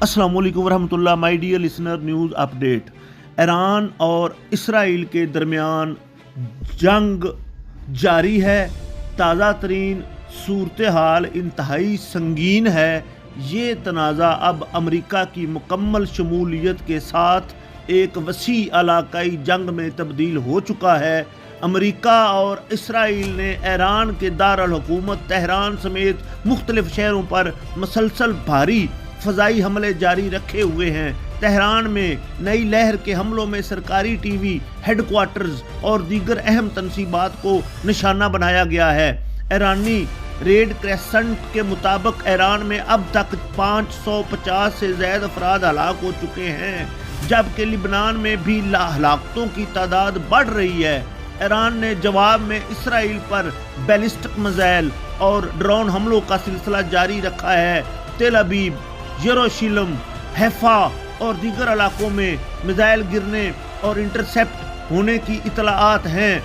अस्सलाम वालेकुम वरहमतुल्लाह। My dear listener, news update. Iran और इसराइल के दरमियान जंग जारी है। ताज़ा तरीन सूरत हाल इंतहाई संगीन है। ये तनाज़ा अब अमेरिका की मुकम्मल शमूलियत के साथ एक वसी इलाकाई जंग में तब्दील हो चुका है। अमेरिका और इसराइल ने ईरान के दारुल हुकूमत तेहरान समेत मुख्तलिफ शहरों पर मसलसल भारी फ़ज़ाई हमले जारी रखे हुए हैं। तेहरान में नई लहर के हमलों में सरकारी टीवी हेडक्वार्टर्स और दीगर अहम तनसीबात को निशाना बनाया गया है। ईरानी रेड क्रेसेंट के मुताबिक ईरान में अब तक 550 से ज़्यादा अफराद हलाक हो चुके हैं, जबकि लिबनान में भी हलाकतों की तादाद बढ़ रही है। ईरान ने जवाब में इसराइल पर बैलिस्टिक मिसाइल और ड्रोन हमलों का सिलसिला जारी रखा है। तेल अवीव, यरूशलेम, हैफा और दीगर इलाकों में मिसाइल गिरने और इंटरसेप्ट होने की इतलाआत हैं।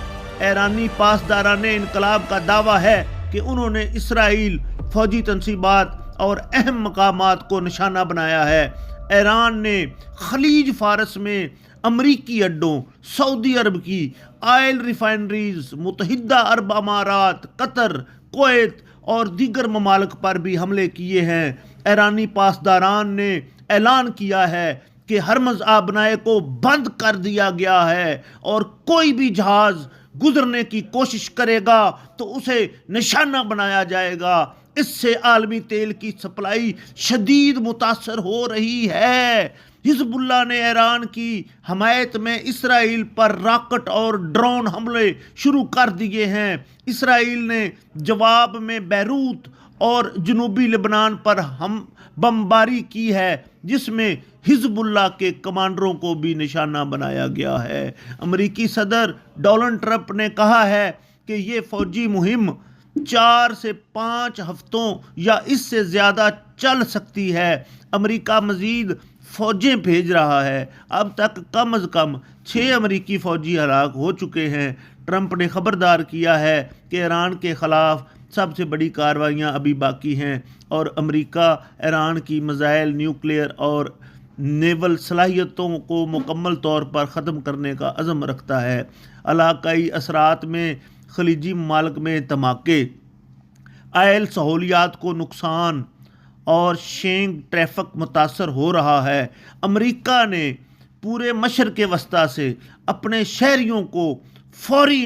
ईरानी पासदाराने इनकलाब का दावा है कि उन्होंने इसराइल, फौजी तनसीबात और अहम मकामात को निशाना बनाया है। ईरान ने खलीज फारस में अमरीकी अड्डों, सऊदी अरब की ऑयल रिफाइनरीज, मुत्तहिदा अरब अमारात, कतर, कुवैत और दीगर ममालिक पर भी हमले किए हैं। ईरानी पासदारान ने ऐलान किया है कि हरमज़ आबनाए को बंद कर दिया गया है और कोई भी जहाज़ गुजरने की कोशिश करेगा तो उसे निशाना बनाया जाएगा। इससे आलमी तेल की सप्लाई शदीद मुतासर हो रही है। हिजबुल्लाह ने ईरान की हमायत में इसराइल पर रॉकेट और ड्रोन हमले शुरू कर दिए हैं। इसराइल ने जवाब में बैरूत और जनूबी लेबनान पर हम बमबारी की है, जिसमें हिजबुल्लाह के कमांडरों को भी निशाना बनाया गया है। अमेरिकी सदर डोनाल्ड ट्रंप ने कहा है कि ये फौजी मुहिम 4 से 5 हफ्तों या इससे ज़्यादा चल सकती है। अमेरिका मज़ीद फ़ौजें भेज रहा है। अब तक कम अज़ कम 6 अमेरिकी फ़ौजी हलाक हो चुके हैं। ट्रंप ने खबरदार किया है कि ईरान के ख़िलाफ़ सबसे बड़ी कार्रवाइयाँ अभी बाकी हैं और अमेरिका ईरान की मिसाइल, न्यूक्लियर और नेवल सलाहियतों को मुकम्मल तौर पर ख़त्म करने का अज़म रखता है। इलाकाई असरात में खलीजी ममालिक में धमाके, आयल सहूलियात को नुकसान और शेंग ट्रैफिक मुतासर हो रहा है। अमेरिका ने पूरे मशरक़ वस्ता से अपने शहरियों को फौरी